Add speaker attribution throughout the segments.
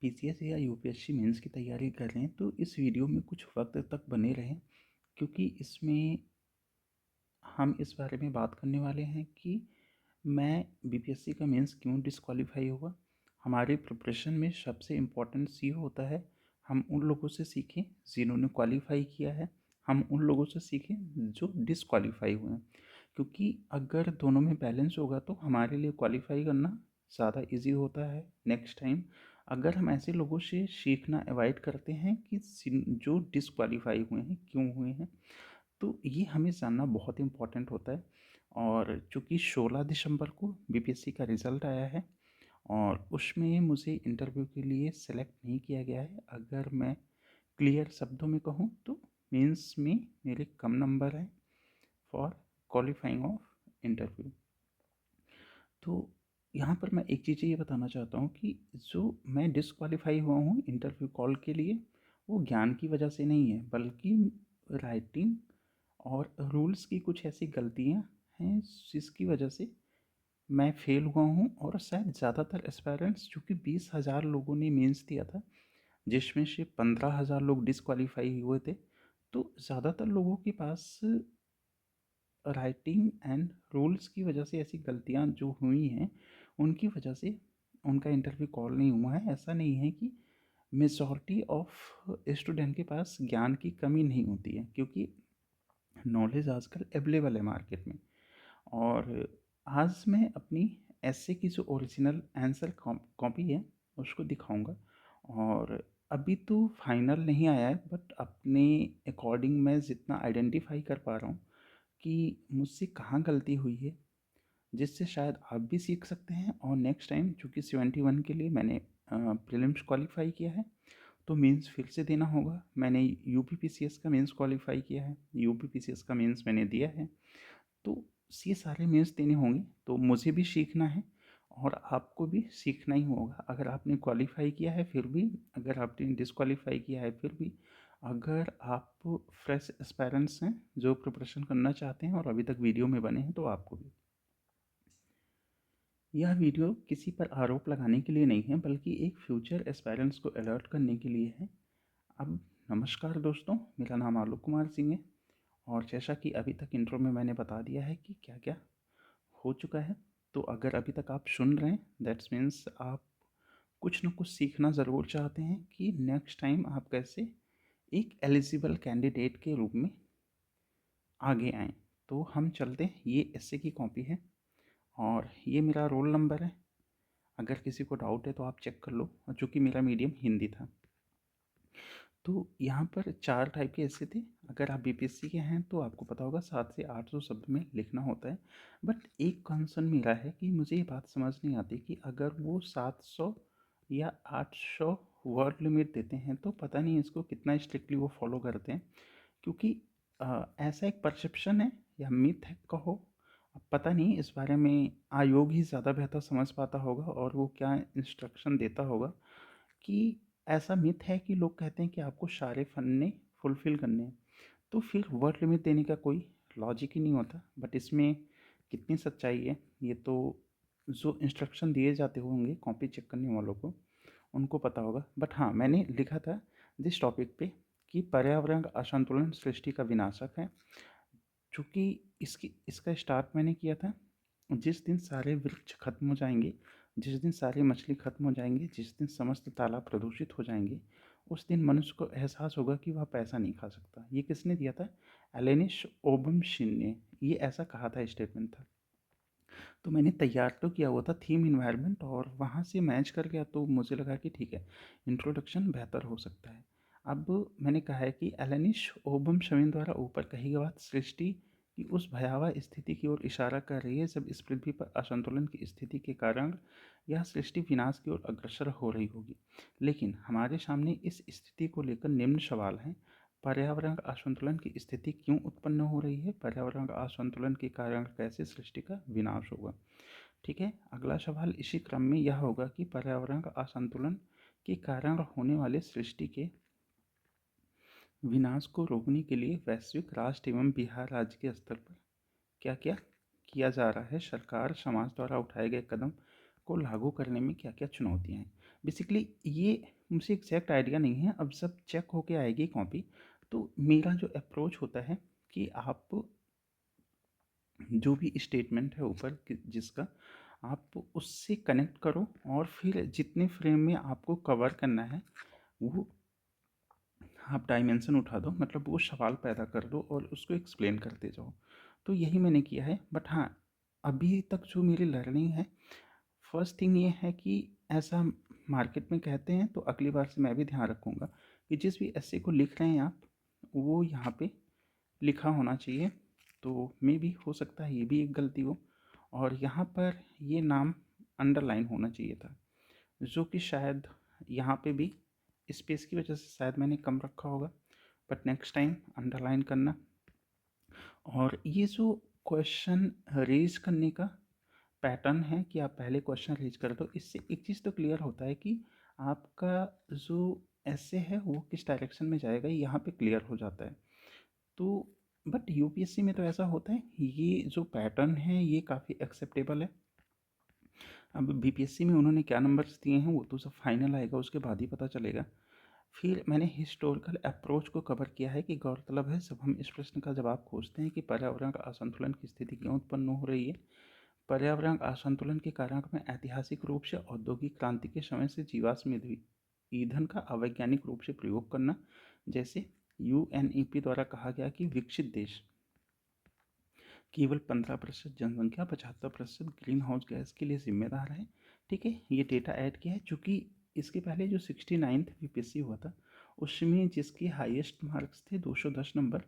Speaker 1: PCS या UPSC mains की तैयारी कर रहे हैं तो इस वीडियो में कुछ वक्त तक बने रहें, क्योंकि इसमें हम इस बारे में बात करने वाले हैं कि मैं बीपीएससी का मेंस क्यों डिस्क्वालीफाई हुआ। हमारे प्रिपरेशन में सबसे इम्पोर्टेंट सी होता है हम उन लोगों से सीखें जिन्होंने क्वालिफाई किया है, हम उन लोगों से सीखें जो डिस्क्वालीफाई हुए हैं, क्योंकि अगर दोनों में बैलेंस होगा तो हमारे लिए क्वालिफाई करना ज़्यादा इजी होता है नेक्स्ट टाइम। अगर हम ऐसे लोगों से सीखना अवॉइड करते हैं कि जो डिस्क्वालीफाई हुए हैं क्यों हुए हैं, तो ये हमें जानना बहुत इम्पोर्टेंट होता है। और चूँकि 16 दिसंबर को बीपीएससी का रिज़ल्ट आया है और उसमें मुझे इंटरव्यू के लिए सेलेक्ट नहीं किया गया है। अगर मैं क्लियर शब्दों में कहूँ तो मेंस में मेरे कम नंबर हैं फॉर क्वालिफाइंग ऑफ इंटरव्यू। तो यहाँ पर मैं एक चीज़ ये बताना चाहता हूँ कि जो मैं डिस्क्वालीफाई हुआ हूँ इंटरव्यू कॉल के लिए, वो ज्ञान की वजह से नहीं है, बल्कि राइटिंग और रूल्स की कुछ ऐसी गलतियाँ हैं जिसकी वजह से मैं फ़ेल हुआ हूँ। और शायद ज़्यादातर एस्पायरेंट्स, चूँकि 20,000 लोगों ने मेंस दिया था जिसमें से 15,000 लोग डिस्क्वालीफाई हुए थे, तो ज़्यादातर लोगों के पास राइटिंग एंड रूल्स की वजह से ऐसी गलतियाँ जो हुई हैं उनकी वजह से उनका इंटरव्यू कॉल नहीं हुआ है। ऐसा नहीं है कि मेजॉरिटी ऑफ स्टूडेंट के पास ज्ञान की कमी नहीं होती है, क्योंकि नॉलेज आजकल अवेलेबल है मार्केट में। और आज मैं अपनी एस्से की जो ओरिजिनल आंसर कॉपी है उसको दिखाऊंगा। और अभी तो फाइनल नहीं आया है, बट अपने अकॉर्डिंग मैं जितना आइडेंटिफाई कर पा रहा हूँ कि मुझसे कहाँ गलती हुई है, जिससे शायद आप भी सीख सकते हैं। और नेक्स्ट टाइम चूँकि 71 के लिए मैंने प्रीलिम्स क्वालिफाई किया है तो मेंस फिर से देना होगा। मैंने यूपीपीसीएस का मेंस क्वालिफाई किया है, यूपीपीसीएस का मेंस मैंने दिया है, तो ये सारे मेंस देने होंगे। तो मुझे भी सीखना है और आपको भी सीखना ही होगा। अगर आपने क्वालिफाई किया है फिर भी, अगर आपने डिसक्वालीफाई किया है फिर भी, अगर आप फ्रेश एस्पायरेंट्स हैं जो प्रिपरेशन करना चाहते हैं और अभी तक वीडियो में बने हैं, तो आपको भी। यह वीडियो किसी पर आरोप लगाने के लिए नहीं है, बल्कि एक फ्यूचर एस्पायरेंट्स को अलर्ट करने के लिए है। अब नमस्कार दोस्तों, मेरा नाम आलोक कुमार सिंह है और जैसा कि अभी तक इंट्रो में मैंने बता दिया है कि क्या क्या हो चुका है, तो अगर अभी तक आप सुन रहे हैं दैट्स मीन्स आप कुछ ना कुछ सीखना ज़रूर चाहते हैं कि नेक्स्ट टाइम आप कैसे एक एलिजिबल कैंडिडेट के रूप में आगे आएँ। तो हम चलते हैं, ये एस्से की कॉपी है और ये मेरा रोल नंबर है। अगर किसी को डाउट है तो आप चेक कर लो, और चूँकि मेरा मीडियम हिंदी था। तो यहाँ पर 4 टाइप के एस्से थे। अगर आप बीपीएससी के हैं तो आपको पता होगा 700 से 800 शब्द में लिखना होता है। बट एक कंसर्न मेरा है कि मुझे ये बात समझ नहीं आती कि अगर वो 700 या 800 वर्ड लिमिट देते हैं तो पता नहीं इसको कितना स्ट्रिक्टली वो फॉलो करते हैं, क्योंकि ऐसा एक परसेप्शन है या मिथ है कहो, अब पता नहीं। इस बारे में आयोग ही ज़्यादा बेहतर समझ पाता होगा और वो क्या इंस्ट्रक्शन देता होगा, कि ऐसा मिथ है कि लोग कहते हैं कि आपको सारे फन्ने फुलफ़िल करने हैं, तो फिर वर्ड लिमिट देने का कोई लॉजिक ही नहीं होता। बट इसमें कितनी सच्चाई है ये तो जो इंस्ट्रक्शन दिए जाते होंगे कॉपी चेक करने वालों को उनको पता होगा। बट हाँ, मैंने लिखा था जिस टॉपिक पे कि पर्यावरण असंतुलन सृष्टि का विनाशक है। चूँकि इसका स्टार्ट मैंने किया था, जिस दिन सारे वृक्ष खत्म हो जाएंगे, जिस दिन सारी मछली खत्म हो जाएंगी, जिस दिन समस्त तालाब प्रदूषित हो जाएंगे, उस दिन मनुष्य को एहसास होगा कि वह पैसा नहीं खा सकता। ये किसने दिया था? एलेनिश ओबमशिन ने ये ऐसा कहा था, स्टेटमेंट था। तो मैंने तैयार तो किया हुआ था थीम इन्वायरमेंट और वहाँ से मैच कर गया, तो मुझे लगा कि ठीक है, इंट्रोडक्शन बेहतर हो सकता है। अब मैंने कहा है कि एलेनिश ओबमशविन द्वारा ऊपर कही गई बात सृष्टि की उस भयावह स्थिति की ओर इशारा कर रही है जब इस पृथ्वी पर असंतुलन की स्थिति के कारण यह सृष्टि विनाश की ओर अग्रसर हो रही होगी। लेकिन हमारे सामने इस स्थिति को लेकर निम्न सवाल हैं। पर्यावरण असंतुलन की स्थिति क्यों उत्पन्न हो रही है? पर्यावरण असंतुलन के कारण कैसे सृष्टि का विनाश होगा? ठीक है, अगला सवाल इसी क्रम में यह होगा कि पर्यावरण असंतुलन के कारण होने वाले सृष्टि के विनाश को रोकने के लिए वैश्विक, राष्ट्र एवं बिहार राज्य के स्तर पर क्या क्या किया जा रहा है? सरकार समाज द्वारा उठाए गए कदम को लागू करने में क्या क्या चुनौतियाँ हैं? बेसिकली ये मुझे एग्जैक्ट आइडिया नहीं है, अब सब चेक होके आएगी कॉपी। तो मेरा जो अप्रोच होता है कि आप जो भी स्टेटमेंट है ऊपर जिसका, आप उससे कनेक्ट करो और फिर जितने फ्रेम में आपको कवर करना है वो आप डायमेंशन उठा दो, मतलब वो सवाल पैदा कर दो और उसको एक्सप्लेन करते जाओ। तो यही मैंने किया है। बट हाँ, अभी तक जो मेरी लर्निंग है, फर्स्ट थिंग ये है कि ऐसा मार्केट में कहते हैं, तो अगली बार से मैं भी ध्यान रखूँगा कि जिस भी ऐसे को लिख रहे हैं आप, वो यहाँ पे लिखा होना चाहिए। तो मे भी हो सकता है ये भी एक गलती हो, और यहाँ पर ये नाम अंडरलाइन होना चाहिए था, जो कि शायद यहाँ पे भी स्पेस की वजह से शायद मैंने कम रखा होगा। बट नेक्स्ट टाइम अंडरलाइन करना। और ये जो क्वेश्चन रेज करने का पैटर्न है कि आप पहले क्वेश्चन रेज कर दो, इससे एक चीज़ तो क्लियर होता है कि आपका जो ऐसे है वो किस डायरेक्शन में जाएगा, यहाँ पे क्लियर हो जाता है। तो बट यूपीएससी में तो ऐसा होता है, ये जो पैटर्न है ये काफ़ी एक्सेप्टेबल है। अब बीपीएससी में उन्होंने क्या नंबर्स दिए हैं वो तो सब फाइनल आएगा, उसके बाद ही पता चलेगा। फिर मैंने हिस्टोरिकल अप्रोच को कवर किया है कि गौरतलब है जब हम इस प्रश्न का जवाब खोजते हैं कि पर्यावरण का असंतुलन की स्थिति क्यों उत्पन्न हो रही है, पर्यावरण असंतुलन के कारण में ऐतिहासिक रूप से औद्योगिक क्रांति के समय से जीवाश्म ईंधन का अवैज्ञानिक रूप से प्रयोग करना, जैसे यूएनईपी द्वारा कहा गया कि विकसित देश केवल 15% जनसंख्या 75% ग्रीन हाउस गैस के लिए जिम्मेदार है। ठीक है, ये डेटा ऐड किया है, चूँकि इसके पहले जो 69th यूपीएससी हुआ था उसमें जिसके हाईएस्ट मार्क्स थे 210 नंबर,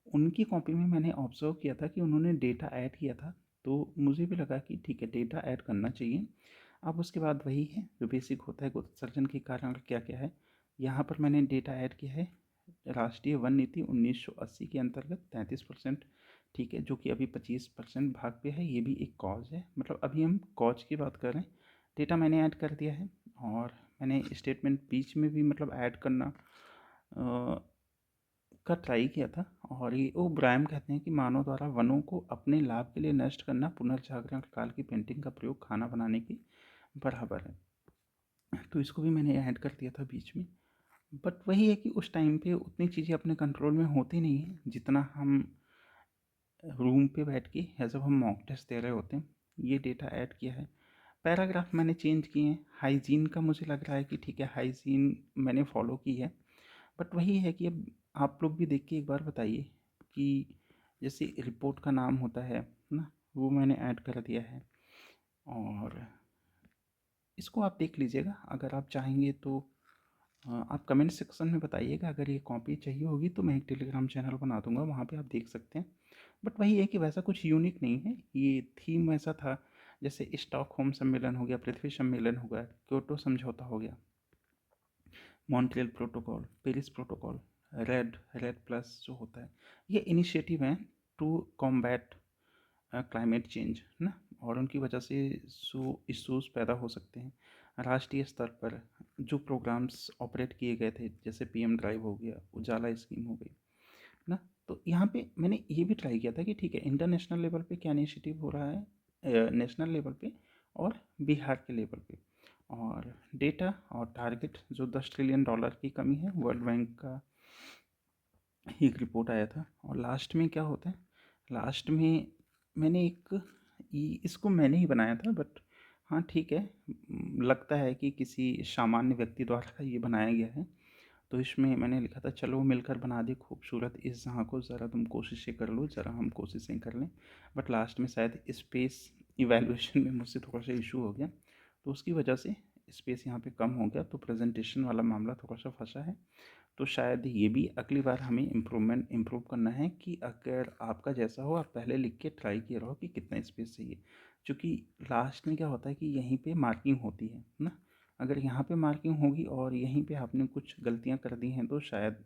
Speaker 1: उनकी कॉपी में मैंने ऑब्जर्व किया था कि उन्होंने डेटा ऐड किया था। तो मुझे भी लगा कि ठीक है, डेटा ऐड करना चाहिए। अब उसके बाद वही है जो बेसिक होता है, उत्सर्जन के कारण क्या क्या है। यहाँ पर मैंने डेटा ऐड किया है राष्ट्रीय वन नीति 1980 के अंतर्गत 33%। ठीक है, जो कि अभी 25% भाग पे है, ये भी एक कॉज है, मतलब अभी हम कॉज की बात कर रहे हैं। डेटा मैंने ऐड कर दिया है, और मैंने स्टेटमेंट बीच में भी मतलब ऐड करना का ट्राई किया था। और ये ओ ब्रायम कहते हैं कि मानव द्वारा वनों को अपने लाभ के लिए नष्ट करना पुनर्जागरण काल की पेंटिंग का प्रयोग खाना बनाने के बराबर है। तो इसको भी मैंने ऐड कर दिया था बीच में। बट वही है कि उस टाइम पे उतनी चीज़ें अपने कंट्रोल में होती नहीं है जितना हम रूम पे बैठ के या जब हम मॉक टेस्ट दे रहे होते हैं। ये डेटा ऐड किया है। पैराग्राफ मैंने चेंज किए हैं। हाइजीन का मुझे लग रहा है कि ठीक है, हाइजीन मैंने फॉलो की है। बट वही है कि अब आप लोग भी देख के एक बार बताइए कि जैसे रिपोर्ट का नाम होता है ना, वो मैंने ऐड कर दिया है। और इसको आप देख लीजिएगा, अगर आप चाहेंगे तो आप कमेंट सेक्शन में बताइएगा। अगर ये कॉपी चाहिए होगी तो मैं एक टेलीग्राम चैनल बना दूंगा, वहाँ पे आप देख सकते हैं। बट वही है कि वैसा कुछ यूनिक नहीं है, ये थीम ऐसा था जैसे स्टॉकहोम सम्मेलन हो गया, पृथ्वी सम्मेलन हो गया, क्योटो समझौता हो गया, Montreal protocol, Paris protocol, red red plus जो होता है, ये इनिशिएटिव हैं टू कॉम्बैट क्लाइमेट चेंज ना। और उनकी वजह से जो इश्यूज पैदा हो सकते हैं राष्ट्रीय स्तर पर, जो प्रोग्राम्स ऑपरेट किए गए थे जैसे पीएम ड्राइव हो गया, उजाला स्कीम हो गई ना। तो यहाँ पे मैंने ये भी ट्राई किया था कि ठीक है, इंटरनेशनल लेवल पे क्या इनिशिएटिव हो रहा है, नेशनल लेवल पे और बिहार के लेवल पे। और डेटा और टारगेट जो $10 ट्रिलियन की कमी है, वर्ल्ड बैंक का एक रिपोर्ट आया था। और लास्ट में क्या होता है, लास्ट में मैंने एक इसको मैंने ही बनाया था, बट हाँ ठीक है, लगता है कि किसी सामान्य व्यक्ति द्वारा ये बनाया गया है। तो इसमें मैंने लिखा था, चलो मिलकर बना दी खूबसूरत इस जहाँ को, ज़रा तुम कोशिशें कर लो, ज़रा हम कोशिशें कर लें। बट लास्ट में शायद स्पेस इवैल्यूएशन में मुझसे थोड़ा सा इशू हो गया, तो उसकी वजह से स्पेस यहाँ पे कम हो गया, तो प्रेजेंटेशन वाला मामला थोड़ा सा फंसा है। तो शायद ये भी अगली बार हमें इम्प्रूव करना है कि अगर आपका जैसा हो, आप पहले लिख के ट्राई किए रहो कि कितना स्पेस चाहिए। क्योंकि लास्ट में क्या होता है कि यहीं पे मार्किंग होती है ना, अगर यहाँ पे मार्किंग होगी और यहीं पे आपने कुछ गलतियाँ कर दी हैं तो शायद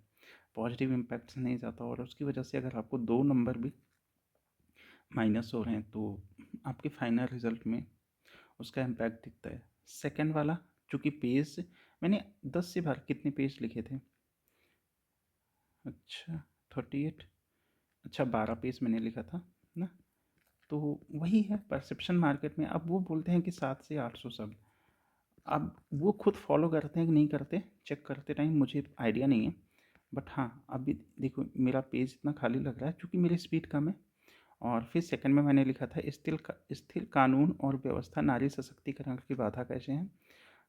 Speaker 1: पॉजिटिव इम्पैक्ट्स नहीं जाता, और उसकी वजह से अगर आपको 2 नंबर भी माइनस हो रहे हैं तो आपके फाइनल रिजल्ट में उसका इम्पैक्ट दिखता है। सेकंड वाला, चूँकि पेज मैंने 10 से बाहर कितने पेज लिखे थे, अच्छा 38, अच्छा 12 पेज मैंने लिखा था ना। तो वही है परसेप्शन मार्केट में, अब वो बोलते हैं कि 700 से 800 शब्द। अब वो खुद फॉलो करते हैं कि नहीं करते, चेक करते टाइम मुझे आइडिया नहीं है। बट हाँ, अभी देखो मेरा पेज इतना खाली लग रहा है क्योंकि मेरी स्पीड कम है। और फिर सेकंड में मैंने लिखा था स्थिर कानून और व्यवस्था नारी सशक्तिकरण की बाधा कैसे हैं।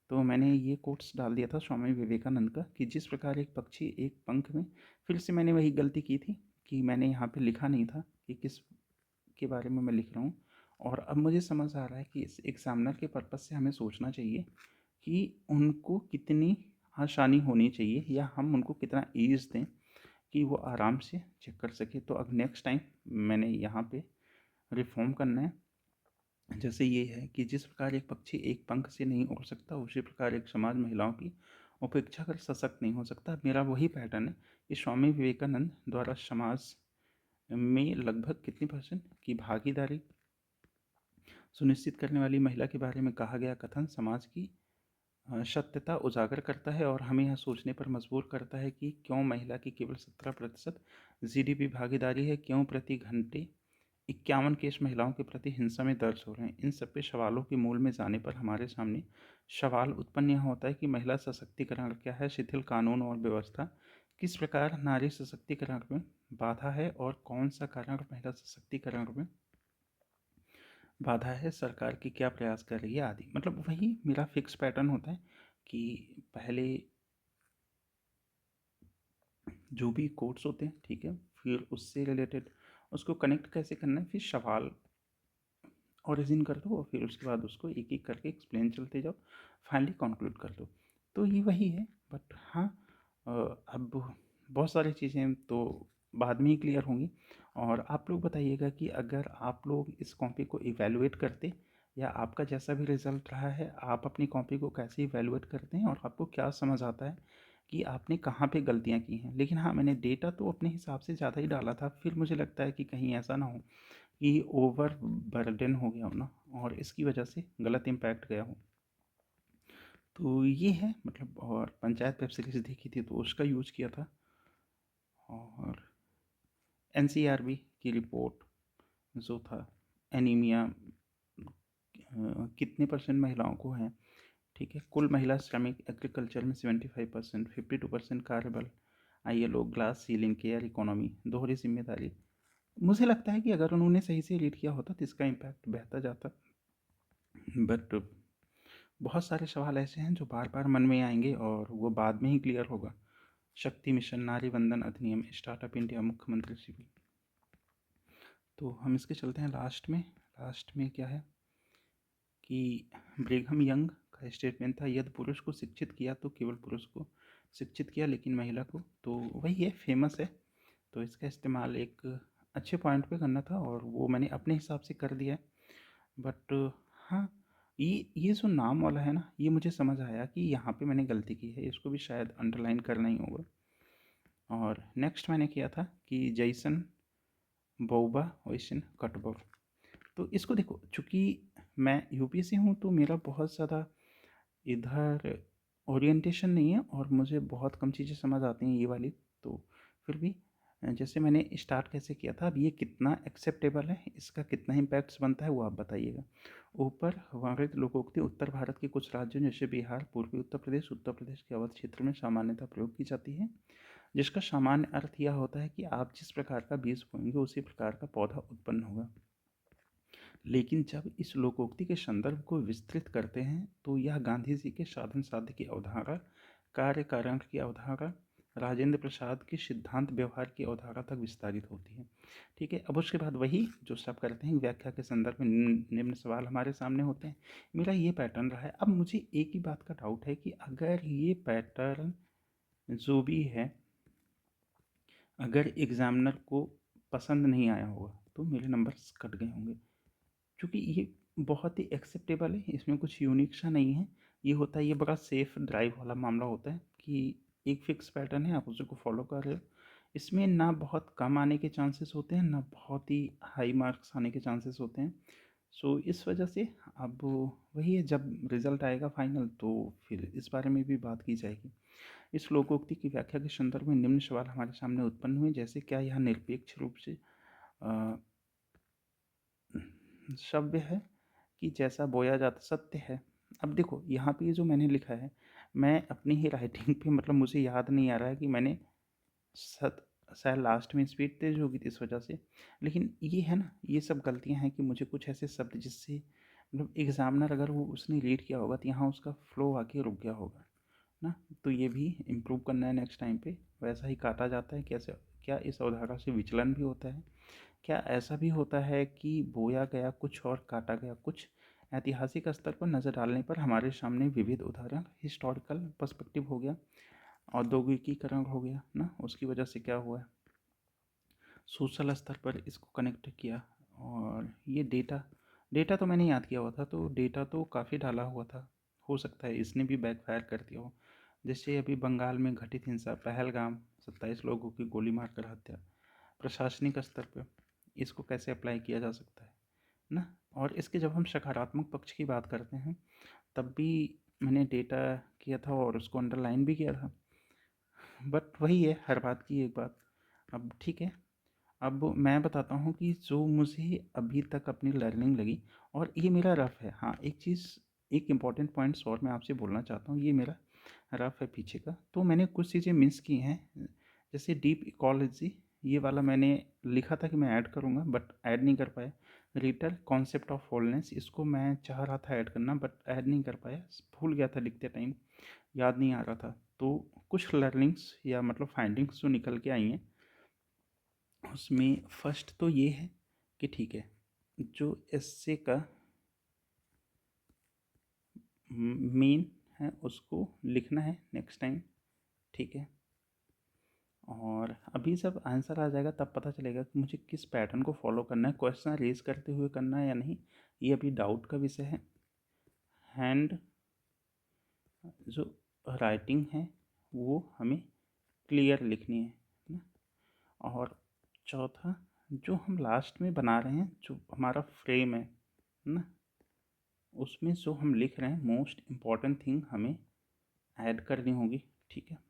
Speaker 1: तो मैंने ये कोट्स डाल दिया था स्वामी विवेकानंद का कि जिस प्रकार एक पक्षी एक पंख में। फिर से मैंने वही गलती की थी कि मैंने यहाँ पे लिखा नहीं था कि किस के बारे में मैं लिख रहा हूँ। और अब मुझे समझ आ रहा है कि इस एग्ज़ामिनर के पर्पज़ से हमें सोचना चाहिए कि उनको कितनी आसानी होनी चाहिए या हम उनको कितना ईज़ दें कि वो आराम से चेक कर सके। तो अब नेक्स्ट टाइम मैंने यहाँ पे रिफॉर्म करना है। जैसे ये है कि जिस प्रकार एक पक्षी एक पंख से नहीं उड़ सकता, उसी प्रकार एक समाज महिलाओं की उपेक्षा कर सशक्त नहीं हो सकता। मेरा वही पैटर्न है कि स्वामी विवेकानंद द्वारा समाज में लगभग कितनी परसेंट की भागीदारी सुनिश्चित करने वाली महिला के बारे में कहा गया कथन समाज की सत्यता उजागर करता है और हमें यह सोचने पर मजबूर करता है कि क्यों महिला की केवल 17% जीडीपी भागीदारी है, क्यों प्रति घंटे 51 केस महिलाओं के प्रति हिंसा में दर्ज हो रहे हैं। इन सब पे सवालों के मूल में जाने पर हमारे सामने सवाल उत्पन्न यह होता है कि महिला सशक्तिकरण क्या है, शिथिल कानून और व्यवस्था किस प्रकार नारी सशक्तिकरण में बाधा है और कौन सा कारण महिला सशक्तिकरण में बाधा है, सरकार की क्या प्रयास कर रही है आदि। मतलब वही मेरा फिक्स पैटर्न होता है कि पहले जो भी कोट्स होते हैं, ठीक है, फिर उससे रिलेटेड उसको कनेक्ट कैसे करना है, फिर सवाल ओरिजिन कर दो और फिर उसके बाद उसको एक एक करके एक्सप्लेन चलते जाओ, फाइनली कंक्लूड कर दो। तो ये वही है। बट हाँ, अब बहुत सारी चीज़ें तो बाद में ही क्लियर होंगी। और आप लोग बताइएगा कि अगर आप लोग इस कॉपी को इवेलुएट करते या आपका जैसा भी रिजल्ट रहा है, आप अपनी कॉपी को कैसे इवेलुएट करते हैं और आपको क्या समझ आता है कि आपने कहाँ पे गलतियाँ की हैं। लेकिन हाँ, मैंने डेटा तो अपने हिसाब से ज़्यादा ही डाला था, फिर मुझे लगता है कि कहीं ऐसा ना हो कि ओवर बर्डन हो गया हो ना और इसकी वजह से गलत इम्पैक्ट गया हो। तो ये है मतलब। और पंचायत वेब सीरीज़ देखी थी तो उसका यूज़ किया था। और एनसीआरबी की रिपोर्ट जो था, एनीमिया कितने परसेंट महिलाओं को है, ठीक है, कुल महिला श्रमिक एग्रीकल्चर में 75%, 52% कार्यबल, ILO glass ceiling, care economy, दोहरी जिम्मेदारी। मुझे लगता है कि अगर उन्होंने सही से रीड किया होता तो इसका इम्पैक्ट बेहतर जाता। बट बहुत सारे सवाल ऐसे हैं जो बार बार मन में आएंगे और वो बाद में ही क्लियर होगा। शक्ति मिशन, नारी वंदन अधिनियम, स्टार्टअप इंडिया, मुख्यमंत्री सिविल। तो हम इसके चलते हैं लास्ट में। लास्ट में क्या है कि ब्रिघम यंग का स्टेटमेंट था, यदि पुरुष को शिक्षित किया तो केवल पुरुष को शिक्षित किया लेकिन महिला को। तो वही है, फेमस है। तो इसका इस्तेमाल एक अच्छे पॉइंट पे करना था और वो मैंने अपने हिसाब से कर दिया है। बट हाँ, ये जो नाम वाला है ना, ये मुझे समझ आया कि यहाँ पे मैंने गलती की है, इसको भी शायद अंडरलाइन करना ही होगा। और नेक्स्ट मैंने किया था कि जैसन बौबा वैसन कटबोर। तो इसको देखो, चूँकि मैं यूपी से हूँ तो मेरा बहुत ज़्यादा इधर ओरिएंटेशन नहीं है और मुझे बहुत कम चीज़ें समझ आती हैं ये वाली। तो फिर भी जैसे मैंने स्टार्ट कैसे किया था, अब ये कितना एक्सेप्टेबल है, इसका कितना इम्पैक्ट्स बनता है वो आप बताइएगा। ऊपर वर्णित लोकोक्ति उत्तर भारत के कुछ राज्यों जैसे बिहार, पूर्वी उत्तर प्रदेश के अवध क्षेत्र में सामान्यतः प्रयोग की जाती है, जिसका सामान्य अर्थ यह होता है कि आप जिस प्रकार का बीज बोएंगे उसी प्रकार का पौधा उत्पन्न होगा। लेकिन जब इस लोकोक्ति के संदर्भ को विस्तृत करते हैं तो यह गांधी जी के साधन साध्य की अवधारणा, कार्य कारण की अवधारणा, राजेंद्र प्रसाद की सिद्धांत व्यवहार की अवधारणा तक विस्तारित होती है। ठीक है, अब उसके बाद वही जो सब करते हैं, व्याख्या के संदर्भ में निम्न सवाल हमारे सामने होते हैं। मेरा ये पैटर्न रहा है। अब मुझे एक ही बात का डाउट है कि अगर ये पैटर्न जो भी है, अगर एग्जामिनर को पसंद नहीं आया होगा तो मेरे नंबर्स कट गए होंगे, क्योंकि ये बहुत ही एक्सेप्टेबल है, इसमें कुछ यूनिक सा नहीं है। ये होता है, ये बड़ा सेफ ड्राइव वाला मामला होता है कि एक फिक्स पैटर्न है, आप उसको फॉलो कर रहे हो। इसमें ना बहुत कम आने के चांसेस होते हैं ना बहुत ही हाई मार्क्स आने के चांसेस होते हैं। सो इस वजह से अब वही है, जब रिज़ल्ट आएगा फाइनल तो फिर इस बारे में भी बात की जाएगी। इस लोकोक्ति की व्याख्या के संदर्भ में निम्न सवाल हमारे सामने उत्पन्न हुए, जैसे क्या यह निरपेक्ष रूप से सभ्य है कि जैसा बोया जाता सत्य है, अब देखो यहाँ पे ये जो मैंने लिखा है, मैं अपनी ही राइटिंग पे मतलब मुझे याद नहीं आ रहा है कि मैंने सत शायद लास्ट में स्पीड तेज़ होगी थी इस वजह से। लेकिन ये है ना, ये सब गलतियाँ हैं कि मुझे कुछ ऐसे शब्द जिससे मतलब एग्ज़ामिनर अगर वो उसने रीड किया होगा तो यहाँ उसका फ्लो आके रुक गया होगा ना। तो ये भी इम्प्रूव करना है नेक्स्ट टाइम पे। वैसा ही काटा जाता है कैसे? क्या इस अवधारणा से विचलन भी होता है? क्या ऐसा भी होता है कि बोया गया कुछ और काटा गया कुछ? ऐतिहासिक स्तर पर नज़र डालने पर हमारे सामने विविध उदाहरण, हिस्टोरिकल पर्सपेक्टिव हो गया, औद्योगिकीकरण हो गया ना, उसकी वजह से क्या हुआ है, सोशल स्तर पर इसको कनेक्ट किया। और ये डेटा डेटा तो मैंने याद किया हुआ था, तो डेटा तो काफ़ी डाला हुआ था। हो सकता है इसने भी बैकफायर कर दिया हो। जैसे अभी बंगाल में घटित हिंसा, पहलगाम, 27 लोगों की गोली मारकर हत्या, प्रशासनिक स्तर पर इसको कैसे अप्लाई किया जा सकता है ना। और इसके जब हम सकारात्मक पक्ष की बात करते हैं तब भी मैंने डेटा किया था और उसको अंडरलाइन भी किया था। बट वही है, हर बात की एक बात। अब ठीक है, अब मैं बताता हूँ कि जो मुझे अभी तक अपनी लर्निंग लगी, और ये मेरा रफ़ है। हाँ, एक चीज़, एक इम्पॉर्टेंट पॉइंट्स और मैं आपसे बोलना चाहता हूँ, ये मेरा रफ़ है पीछे का। तो मैंने कुछ चीज़ें मिस की हैं, जैसे डीप इकोलॉजी, ये वाला मैंने लिखा था कि मैं ऐड करूँगा बट ऐड नहीं कर पाया। रिटर कॉन्सेप्ट ऑफ होलनेस, इसको मैं चाह रहा था ऐड करना बट ऐड नहीं कर पाया, भूल गया था लिखते टाइम, याद नहीं आ रहा था। तो कुछ लर्निंग्स या मतलब फाइंडिंग्स जो निकल के आई हैं, उसमें फर्स्ट तो ये है कि ठीक है, जो एस्से का मेन है उसको लिखना है नेक्स्ट टाइम, ठीक है। और अभी जब आंसर आ जाएगा तब पता चलेगा कि मुझे किस पैटर्न को फॉलो करना है, क्वेश्चन रेज करते हुए करना है या नहीं, ये अभी डाउट का विषय है। हैंड जो राइटिंग है वो हमें क्लियर लिखनी है ना। और चौथा, जो हम लास्ट में बना रहे हैं, जो हमारा फ्रेम है ना, उसमें जो हम लिख रहे हैं मोस्ट इम्पॉर्टेंट थिंग हमें ऐड करनी होगी, ठीक है।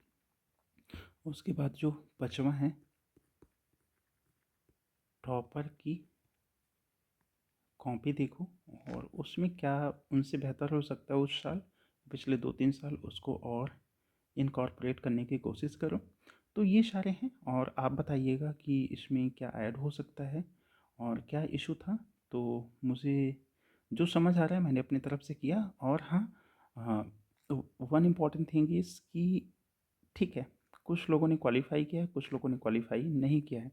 Speaker 1: उसके बाद जो पाँचवा है, टॉपर की कॉपी देखो और उसमें क्या उनसे बेहतर हो सकता है उस साल, पिछले 2-3 साल, उसको और इनकॉर्पोरेट करने की कोशिश करो। तो ये सारे हैं, और आप बताइएगा कि इसमें क्या ऐड हो सकता है और क्या इशू था। तो मुझे जो समझ आ रहा है मैंने अपनी तरफ से किया। और हाँ, हाँ, तो वन इम्पॉर्टेंट थिंग इज़ कि ठीक है, कुछ लोगों ने क्वालिफ़ाई किया है, कुछ लोगों ने क्वालिफ़ाई नहीं किया है।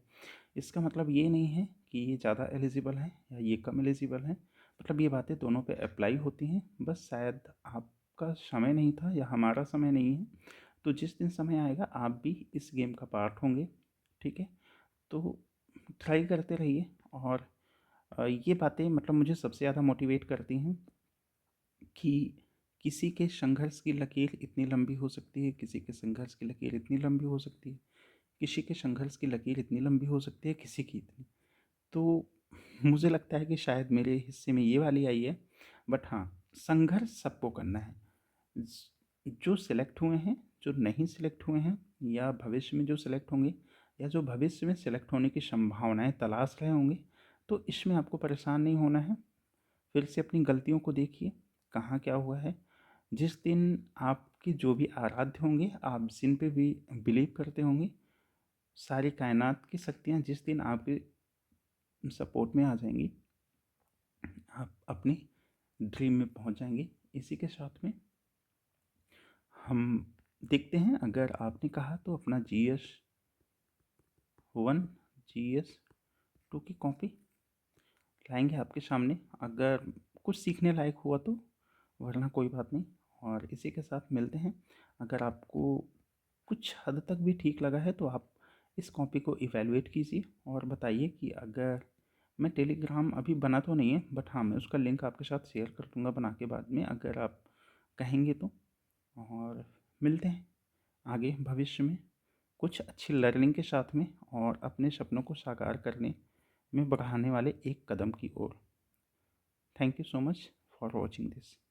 Speaker 1: इसका मतलब ये नहीं है कि ये ज़्यादा एलिजिबल है या ये कम एलिजिबल है, मतलब ये बातें दोनों पे अप्लाई होती हैं। बस शायद आपका समय नहीं था या हमारा समय नहीं है, तो जिस दिन समय आएगा आप भी इस गेम का पार्ट होंगे, ठीक है। तो ट्राई करते रहिए। और ये बातें मतलब मुझे सबसे ज़्यादा मोटिवेट करती हैं कि किसी के संघर्ष की लकीर इतनी लंबी हो सकती है, किसी के संघर्ष की लकीर इतनी लंबी हो सकती है, किसी के संघर्ष की लकीर इतनी लंबी हो सकती है, किसी की इतनी। तो मुझे लगता है कि शायद मेरे हिस्से में ये वाली आई है। बट हाँ, संघर्ष सबको करना है। जो सिलेक्ट हुए हैं, जो नहीं सिलेक्ट हुए हैं, या भविष्य में जो सिलेक्ट होंगे, या जो भविष्य में सिलेक्ट होने की संभावनाएं तलाश रहे होंगे, तो इसमें आपको परेशान नहीं होना है। फिर से अपनी गलतियों को देखिए, कहाँ क्या हुआ है। जिस दिन आपके जो भी आराध्य होंगे, आप जिन पे भी बिलीव करते होंगे, सारी कायनात की शक्तियाँ जिस दिन आपके सपोर्ट में आ जाएंगी, आप अपनी ड्रीम में पहुंच जाएंगे। इसी के साथ में हम देखते हैं, अगर आपने कहा तो अपना GS1 GS2 की कॉपी लाएंगे आपके सामने, अगर कुछ सीखने लायक हुआ तो, वरना कोई बात नहीं। और इसी के साथ मिलते हैं। अगर आपको कुछ हद तक भी ठीक लगा है तो आप इस कॉपी को इवैल्यूएट कीजिए और बताइए कि अगर मैं टेलीग्राम अभी बना तो नहीं है बट हाँ, मैं उसका लिंक आपके साथ शेयर कर दूंगा बना के बाद में, अगर आप कहेंगे तो। और मिलते हैं आगे भविष्य में कुछ अच्छी लर्निंग के साथ में, और अपने सपनों को साकार करने में बढ़ाने वाले एक कदम की ओर। Thank you so much for watching this.